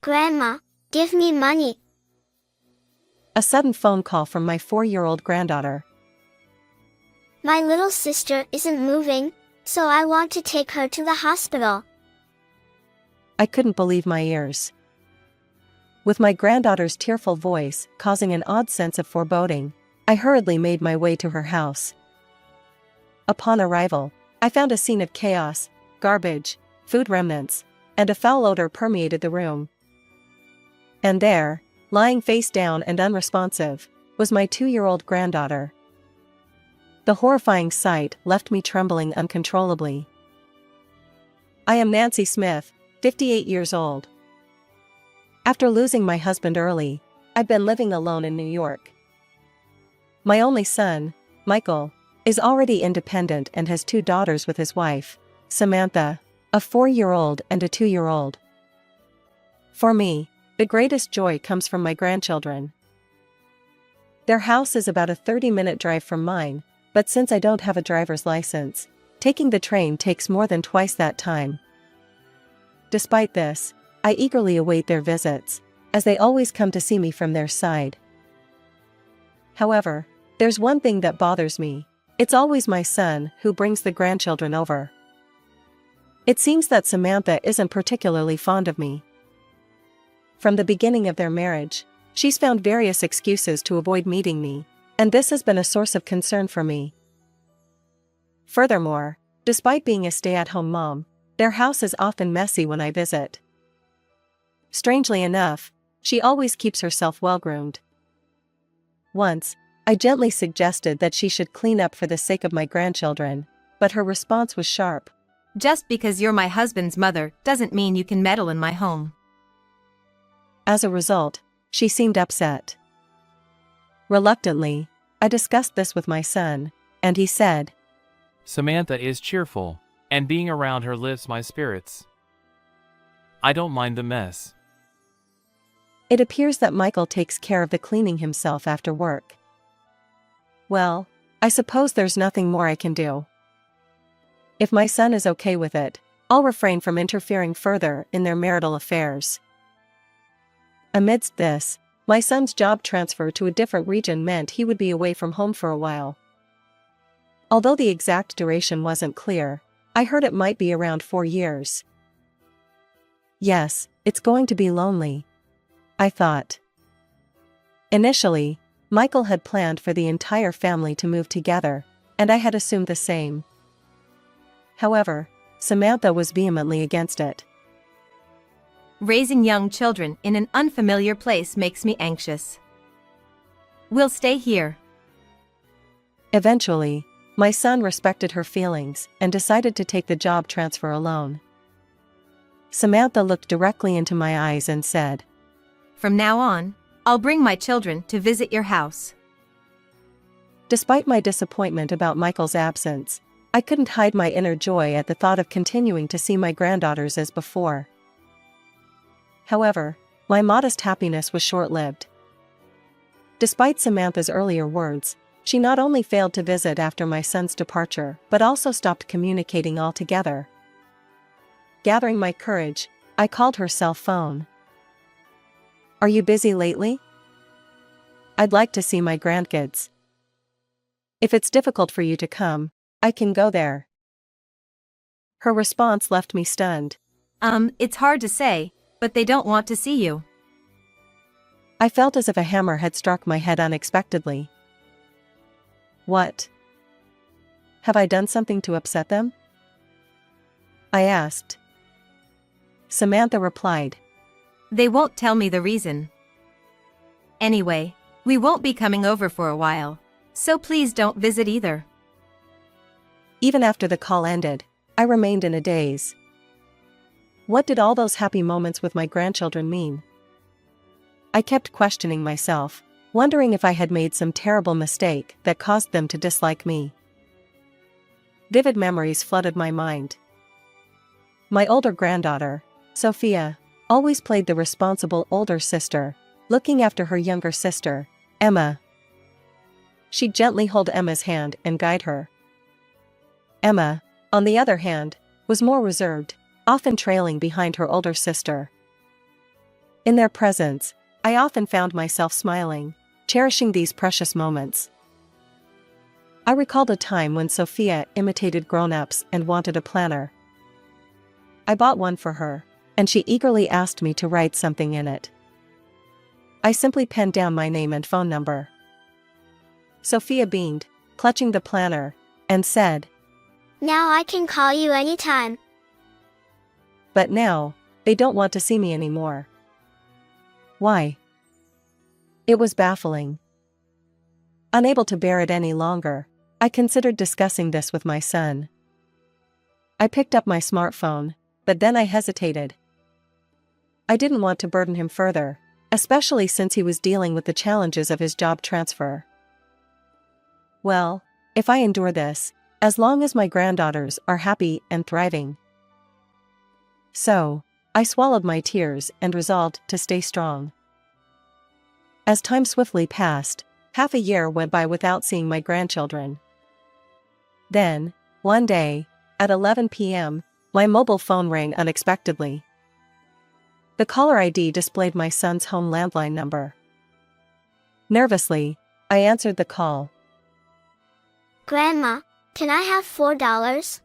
Grandma, give me money. A sudden phone call from my 4-year-old granddaughter. My little sister isn't moving, so I want to take her to the hospital. I couldn't believe my ears. With my granddaughter's tearful voice causing an odd sense of foreboding, I hurriedly made my way to her house. Upon arrival, I found a scene of chaos, garbage, food remnants, and a foul odor permeated the room. And there, lying face down and unresponsive, was my 2-year-old granddaughter. The horrifying sight left me trembling uncontrollably. I am Nancy Smith, 58 years old. After losing my husband early, I've been living alone in New York. My only son, Michael, is already independent and has 2 daughters with his wife, Samantha, a 4-year-old and a 2-year-old. For me, the greatest joy comes from my grandchildren. Their house is about a 30-minute drive from mine, but since I don't have a driver's license, taking the train takes more than twice that time. Despite this, I eagerly await their visits, as they always come to see me from their side. However, there's one thing that bothers me. It's always my son who brings the grandchildren over. It seems that Samantha isn't particularly fond of me. From the beginning of their marriage, she's found various excuses to avoid meeting me, and this has been a source of concern for me. Furthermore, despite being a stay-at-home mom, their house is often messy when I visit. Strangely enough, she always keeps herself well-groomed. Once, I gently suggested that she should clean up for the sake of my grandchildren, but her response was sharp. Just because you're my husband's mother doesn't mean you can meddle in my home. As a result, she seemed upset. Reluctantly, I discussed this with my son, and he said, Samantha is cheerful, and being around her lifts my spirits. I don't mind the mess. It appears that Michael takes care of the cleaning himself after work. Well, I suppose there's nothing more I can do. If my son is okay with it, I'll refrain from interfering further in their marital affairs. Amidst this, my son's job transfer to a different region meant he would be away from home for a while. Although the exact duration wasn't clear, I heard it might be around 4 years. Yes, it's going to be lonely, I thought. Initially, Michael had planned for the entire family to move together, and I had assumed the same. However, Samantha was vehemently against it. Raising young children in an unfamiliar place makes me anxious. We'll stay here. Eventually, my son respected her feelings and decided to take the job transfer alone. Samantha looked directly into my eyes and said, From now on, I'll bring my children to visit your house. Despite my disappointment about Michael's absence, I couldn't hide my inner joy at the thought of continuing to see my granddaughters as before. However, my modest happiness was short-lived. Despite Samantha's earlier words, she not only failed to visit after my son's departure but also stopped communicating altogether. Gathering my courage, I called her cell phone. Are you busy lately? I'd like to see my grandkids. If it's difficult for you to come, I can go there. Her response left me stunned. It's hard to say, but they don't want to see you. I felt as if a hammer had struck my head unexpectedly. What? Have I done something to upset them? I asked. Samantha replied, They won't tell me the reason. Anyway, we won't be coming over for a while, so please don't visit either. Even after the call ended, I remained in a daze. What did all those happy moments with my grandchildren mean? I kept questioning myself, wondering if I had made some terrible mistake that caused them to dislike me. Vivid memories flooded my mind. My older granddaughter, Sophia, always played the responsible older sister, looking after her younger sister, Emma. She'd gently hold Emma's hand and guide her. Emma, on the other hand, was more reserved, often trailing behind her older sister. In their presence, I often found myself smiling, cherishing these precious moments. I recalled a time when Sophia imitated grown-ups and wanted a planner. I bought one for her, and she eagerly asked me to write something in it. I simply penned down my name and phone number. Sophia beamed, clutching the planner, and said, Now I can call you anytime. "But now, they don't want to see me anymore." Why? It was baffling. Unable to bear it any longer, I considered discussing this with my son. I picked up my smartphone, but then I hesitated. I didn't want to burden him further, especially since he was dealing with the challenges of his job transfer. Well, if I endure this, as long as my granddaughters are happy and thriving. So, I swallowed my tears and resolved to stay strong. As time swiftly passed, half a year went by without seeing my grandchildren. Then, one day, at 11 p.m., my mobile phone rang unexpectedly. The caller ID displayed my son's home landline number. Nervously, I answered the call. Grandma, can I have $4?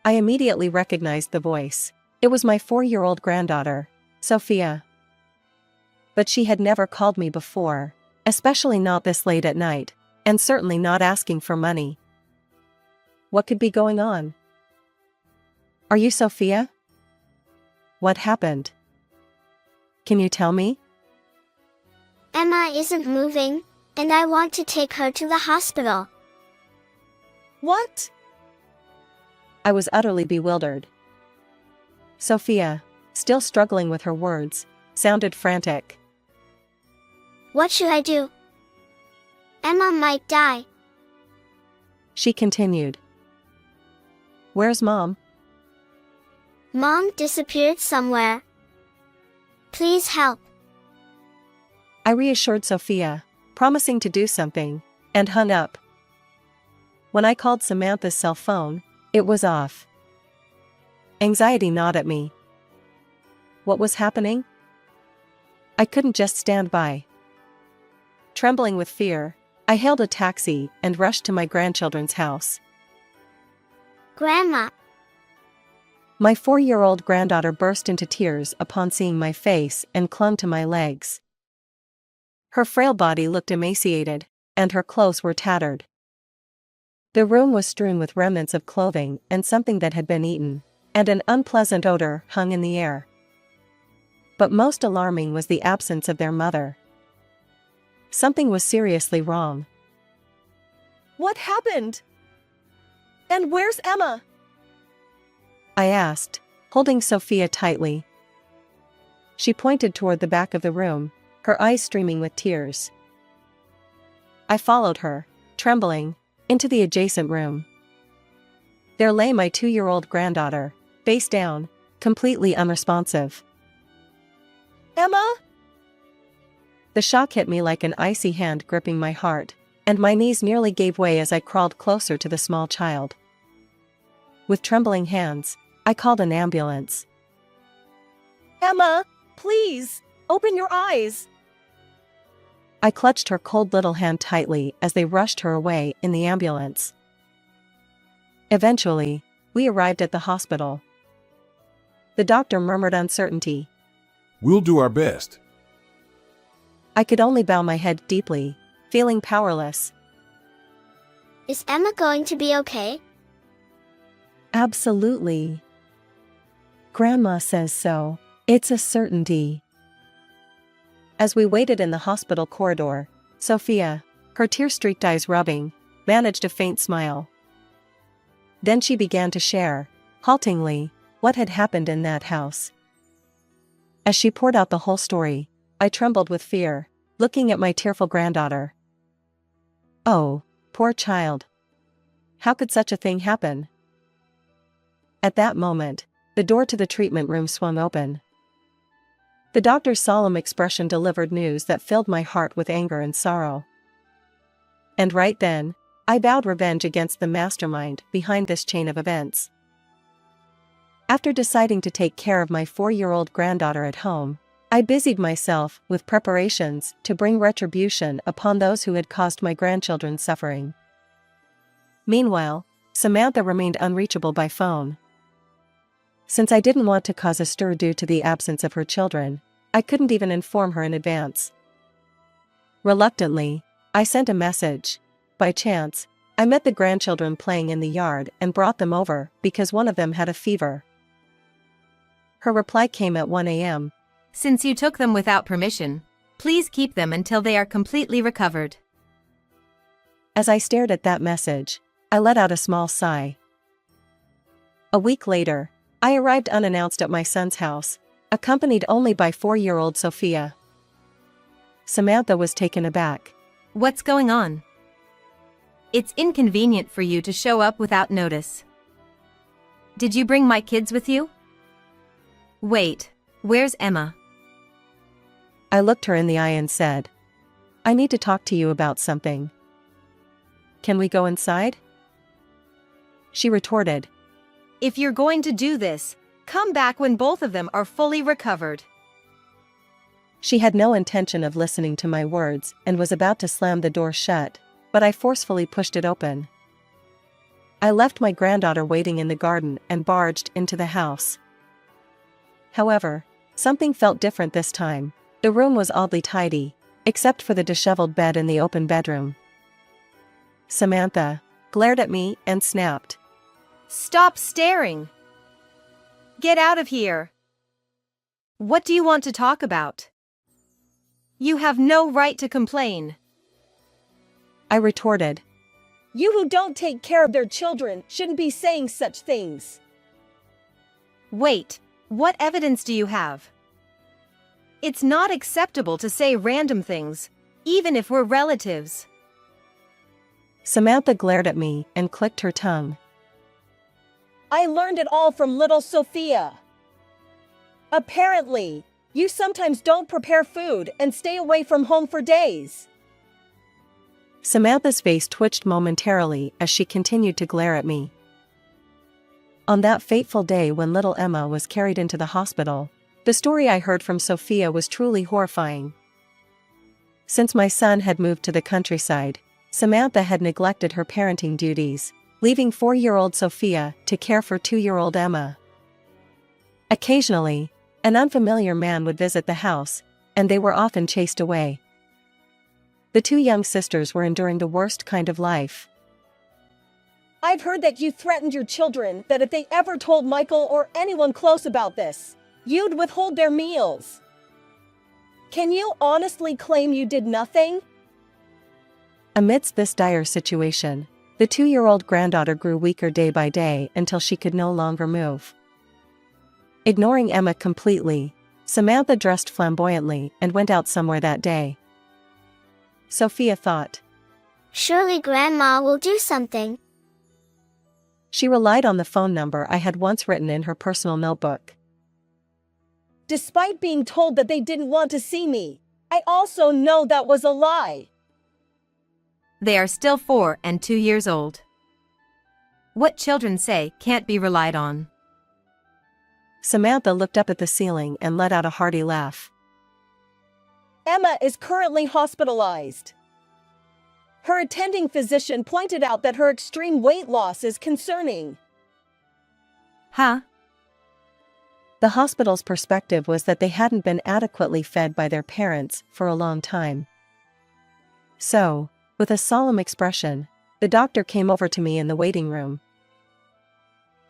I immediately recognized the voice. It was my 4-year-old granddaughter, Sophia. But she had never called me before, especially not this late at night, and certainly not asking for money. What could be going on? "Are you Sophia? What happened? Can you tell me?" Emma isn't moving, and I want to take her to the hospital. What? I was utterly bewildered. Sophia, still struggling with her words, sounded frantic. What should I do? Emma might die. She continued. "Where's Mom?" Mom disappeared somewhere. Please help. I reassured Sophia, promising to do something, and hung up. When I called Samantha's cell phone, it was off. Anxiety gnawed at me. What was happening? I couldn't just stand by. Trembling with fear, I hailed a taxi and rushed to my grandchildren's house. Grandma. My 4-year-old granddaughter burst into tears upon seeing my face and clung to my legs. Her frail body looked emaciated, and her clothes were tattered. The room was strewn with remnants of clothing and something that had been eaten, and an unpleasant odor hung in the air. But most alarming was the absence of their mother. Something was seriously wrong. "What happened? And where's Emma?" I asked, holding Sophia tightly. She pointed toward the back of the room, her eyes streaming with tears. I followed her, trembling, into the adjacent room. There lay my 2-year-old granddaughter, face down, completely unresponsive. "Emma?" The shock hit me like an icy hand gripping my heart, and my knees nearly gave way as I crawled closer to the small child. With trembling hands, I called an ambulance. "Emma, please, open your eyes!" I clutched her cold little hand tightly as they rushed her away in the ambulance. Eventually, we arrived at the hospital. The doctor murmured uncertainty. "We'll do our best." I could only bow my head deeply, feeling powerless. Is Emma going to be okay? Absolutely. Grandma says so. It's a certainty. As we waited in the hospital corridor, Sophia, her tear-streaked eyes rubbing, managed a faint smile. Then she began to share, haltingly, what had happened in that house. As she poured out the whole story, I trembled with fear, looking at my tearful granddaughter. Oh, poor child. How could such a thing happen? At that moment, the door to the treatment room swung open. The doctor's solemn expression delivered news that filled my heart with anger and sorrow. And right then, I vowed revenge against the mastermind behind this chain of events. After deciding to take care of my 4-year-old granddaughter at home, I busied myself with preparations to bring retribution upon those who had caused my grandchildren suffering. Meanwhile, Samantha remained unreachable by phone. Since I didn't want to cause a stir due to the absence of her children, I couldn't even inform her in advance. Reluctantly, I sent a message. By chance, I met the grandchildren playing in the yard and brought them over because one of them had a fever. Her reply came at 1 a.m. Since you took them without permission, please keep them until they are completely recovered. As I stared at that message, I let out a small sigh. A week later, I arrived unannounced at my son's house, accompanied only by 4-year-old Sophia. Samantha was taken aback. What's going on? It's inconvenient for you to show up without notice. Did you bring my kids with you? Wait, where's Emma? I looked her in the eye and said, I need to talk to you about something. Can we go inside? She retorted, If you're going to do this, come back when both of them are fully recovered. She had no intention of listening to my words and was about to slam the door shut, but I forcefully pushed it open. I left my granddaughter waiting in the garden and barged into the house. However, something felt different this time. The room was oddly tidy, except for the disheveled bed in the open bedroom. Samantha glared at me and snapped. Stop staring! Get out of here! What do you want to talk about? You have no right to complain. I retorted. You who don't take care of their children shouldn't be saying such things. Wait, what evidence do you have? It's not acceptable to say random things, even if we're relatives. Samantha glared at me and clicked her tongue. I learned it all from little Sophia. Apparently, you sometimes don't prepare food and stay away from home for days. Samantha's face twitched momentarily as she continued to glare at me. On that fateful day when little Emma was carried into the hospital, the story I heard from Sophia was truly horrifying. Since my son had moved to the countryside, Samantha had neglected her parenting duties, leaving 4-year-old Sophia to care for 2-year-old Emma. Occasionally, an unfamiliar man would visit the house, and they were often chased away. The 2 young sisters were enduring the worst kind of life. I've heard that you threatened your children that if they ever told Michael or anyone close about this, you'd withhold their meals. Can you honestly claim you did nothing? Amidst this dire situation, the 2-year-old granddaughter grew weaker day by day until she could no longer move. Ignoring Emma completely, Samantha dressed flamboyantly and went out somewhere that day. Sophia thought, Surely Grandma will do something. She relied on the phone number I had once written in her personal notebook. Despite being told that they didn't want to see me, I also know that was a lie. They are still 4 and 2 years old. What children say can't be relied on. Samantha looked up at the ceiling and let out a hearty laugh. Emma is currently hospitalized. Her attending physician pointed out that her extreme weight loss is concerning. Huh? The hospital's perspective was that they hadn't been adequately fed by their parents for a long time. So, with a solemn expression, the doctor came over to me in the waiting room.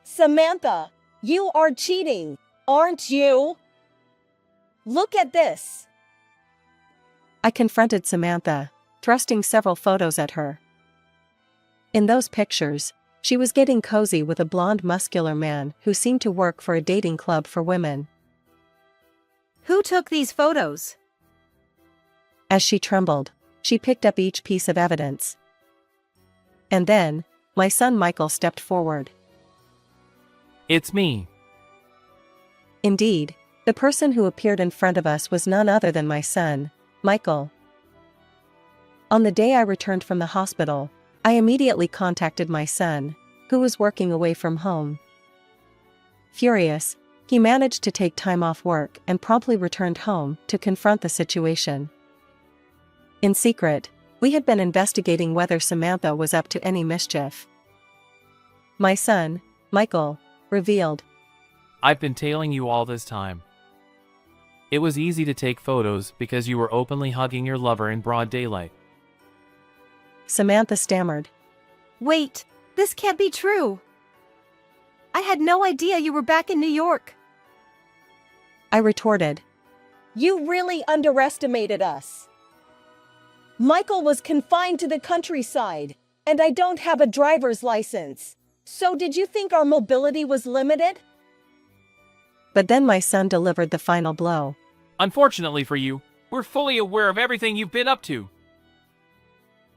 Samantha, you are cheating, aren't you? Look at this. I confronted Samantha, thrusting several photos at her. In those pictures, she was getting cozy with a blonde muscular man who seemed to work for a dating club for women. Who took these photos? As she trembled, she picked up each piece of evidence. And then, my son Michael stepped forward. It's me. Indeed, the person who appeared in front of us was none other than my son, Michael. On the day I returned from the hospital, I immediately contacted my son, who was working away from home. Furious, He managed to take time off work and promptly returned home to confront the situation. In secret, we had been investigating whether Samantha was up to any mischief. My son, Michael, revealed. I've been tailing you all this time. It was easy to take photos because you were openly hugging your lover in broad daylight. Samantha stammered. Wait, this can't be true. I had no idea you were back in New York. I retorted. You really underestimated us. Michael was confined to the countryside, and I don't have a driver's license. So did you think our mobility was limited? But then my son delivered the final blow. Unfortunately for you, we're fully aware of everything you've been up to.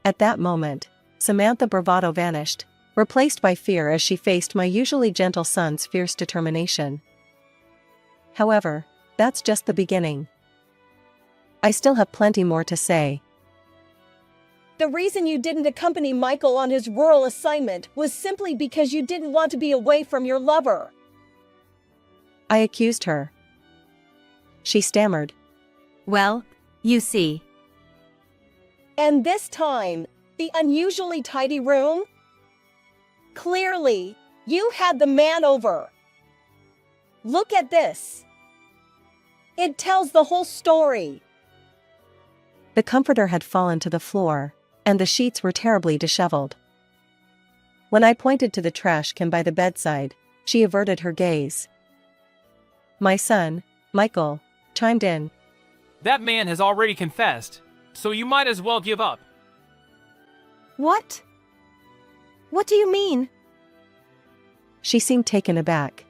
At that moment, Samantha's bravado vanished, replaced by fear as she faced my usually gentle son's fierce determination. However, that's just the beginning. I still have plenty more to say. The reason you didn't accompany Michael on his rural assignment was simply because you didn't want to be away from your lover. I accused her. She stammered. Well, you see. And this time, the unusually tidy room? Clearly, you had the man over. Look at this. It tells the whole story. The comforter had fallen to the floor, and the sheets were terribly disheveled. When I pointed to the trash can by the bedside, she averted her gaze. My son, Michael, chimed in. That man has already confessed, so you might as well give up. What? What do you mean? She seemed taken aback.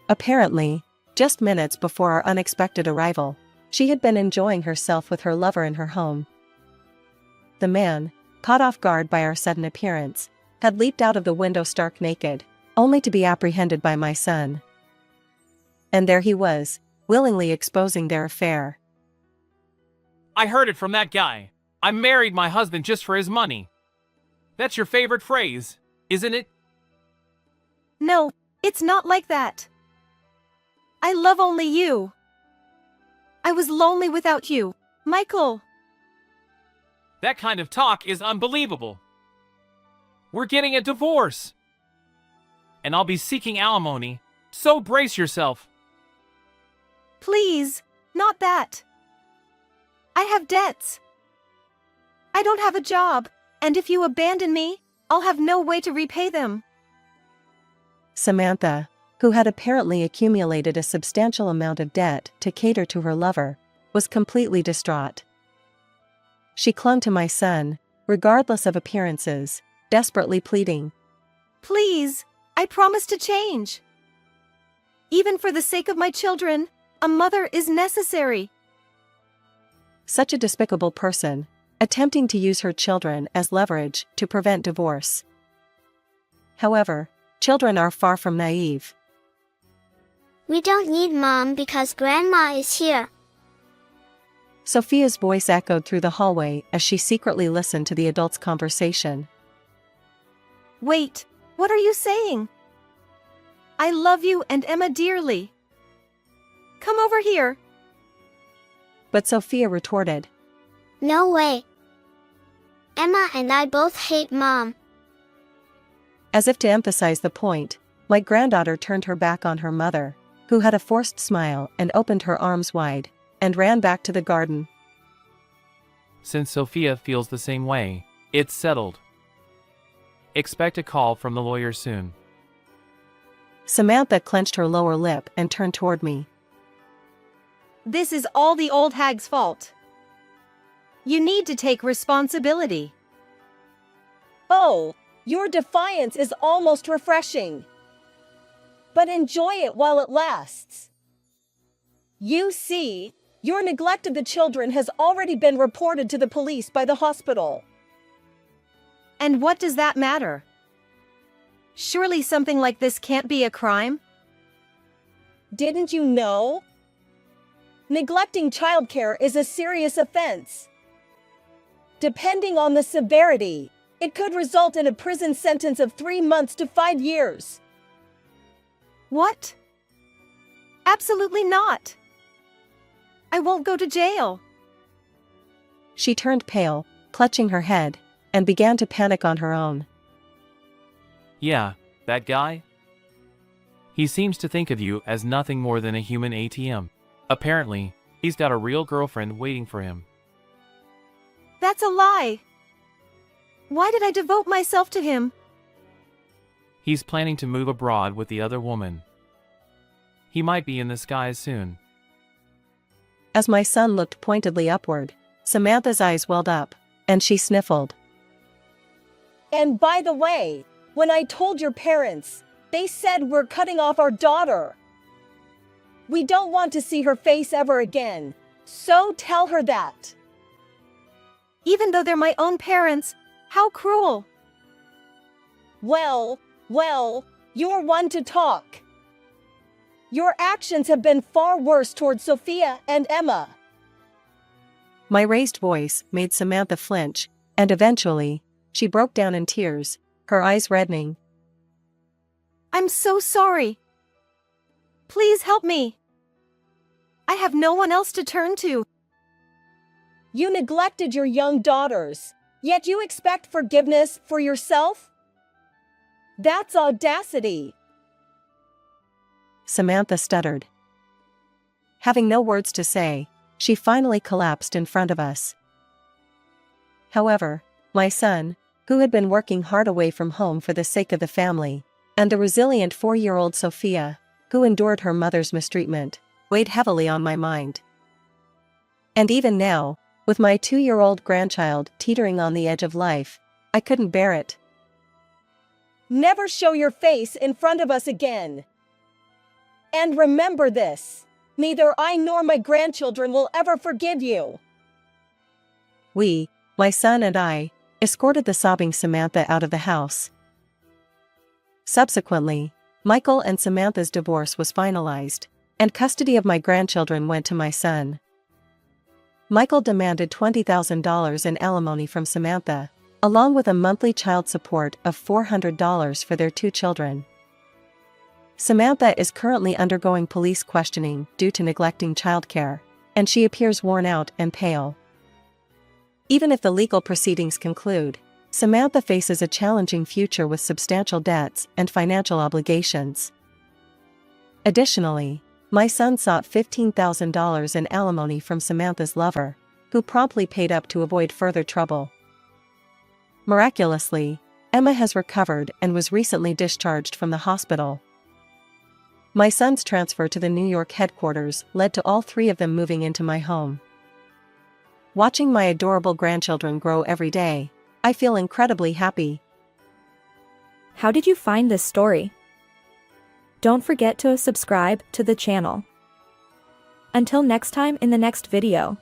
Apparently, just minutes before our unexpected arrival, she had been enjoying herself with her lover in her home. The man, caught off guard by our sudden appearance, had leaped out of the window stark naked, only to be apprehended by my son. And there he was, willingly exposing their affair. I heard it from that guy. I married my husband just for his money. That's your favorite phrase, isn't it? No, it's not like that. I love only you. I was lonely without you, Michael. That kind of talk is unbelievable. We're getting a divorce. And I'll be seeking alimony, so brace yourself. Please, not that. I have debts. I don't have a job, and if you abandon me, I'll have no way to repay them. Samantha, who had apparently accumulated a substantial amount of debt to cater to her lover, was completely distraught. She clung to my son, regardless of appearances, desperately pleading. Please, I promise to change. Even for the sake of my children, a mother is necessary. Such a despicable person, attempting to use her children as leverage to prevent divorce. However, children are far from naive. We don't need Mom because Grandma is here. Sophia's voice echoed through the hallway as she secretly listened to the adults' conversation. Wait, what are you saying? I love you and Emma dearly. Come over here. But Sophia retorted. No way. Emma and I both hate Mom. As if to emphasize the point, my granddaughter turned her back on her mother, who had a forced smile and opened her arms wide, and ran back to the garden. Since Sophia feels the same way, it's settled. Expect a call from the lawyer soon. Samantha clenched her lower lip and turned toward me. This is all the old hag's fault. You need to take responsibility. Oh, your defiance is almost refreshing. But enjoy it while it lasts. You see, your neglect of the children has already been reported to the police by the hospital. And what does that matter? Surely something like this can't be a crime? Didn't you know? Neglecting childcare is a serious offense. Depending on the severity, it could result in a prison sentence of 3 months to 5 years. What? Absolutely not. I won't go to jail. She turned pale, clutching her head, and began to panic on her own. Yeah, that guy? He seems to think of you as nothing more than a human ATM. Apparently, he's got a real girlfriend waiting for him. That's a lie. Why did I devote myself to him? He's planning to move abroad with the other woman. He might be in the skies soon. As my son looked pointedly upward, Samantha's eyes welled up, and she sniffled. And by the way, when I told your parents, they said we're cutting off our daughter. We don't want to see her face ever again, so tell her that. Even though they're my own parents, how cruel. Well, you're one to talk. Your actions have been far worse towards Sophia and Emma. My raised voice made Samantha flinch, and eventually, she broke down in tears, her eyes reddening. I'm so sorry. Please help me. I have no one else to turn to. You neglected your young daughters, yet you expect forgiveness for yourself? That's audacity. Samantha stuttered. Having no words to say, she finally collapsed in front of us. However, my son, who had been working hard away from home for the sake of the family, and the resilient 4-year-old Sophia, who endured her mother's mistreatment, weighed heavily on my mind. And even now, with my 2-year-old grandchild teetering on the edge of life, I couldn't bear it. Never show your face in front of us again. And remember this, neither I nor my grandchildren will ever forgive you. We, my son and I, escorted the sobbing Samantha out of the house. Subsequently, Michael and Samantha's divorce was finalized, and custody of my grandchildren went to my son. Michael demanded $20,000 in alimony from Samantha, along with a monthly child support of $400 for their 2 children. Samantha is currently undergoing police questioning due to neglecting childcare, and she appears worn out and pale. Even if the legal proceedings conclude, Samantha faces a challenging future with substantial debts and financial obligations. Additionally, my son sought $15,000 in alimony from Samantha's lover, who promptly paid up to avoid further trouble. Miraculously, Emma has recovered and was recently discharged from the hospital. My son's transfer to the New York headquarters led to all 3 of them moving into my home. Watching my adorable grandchildren grow every day, I feel incredibly happy. How did you find this story? Don't forget to subscribe to the channel. Until next time in the next video.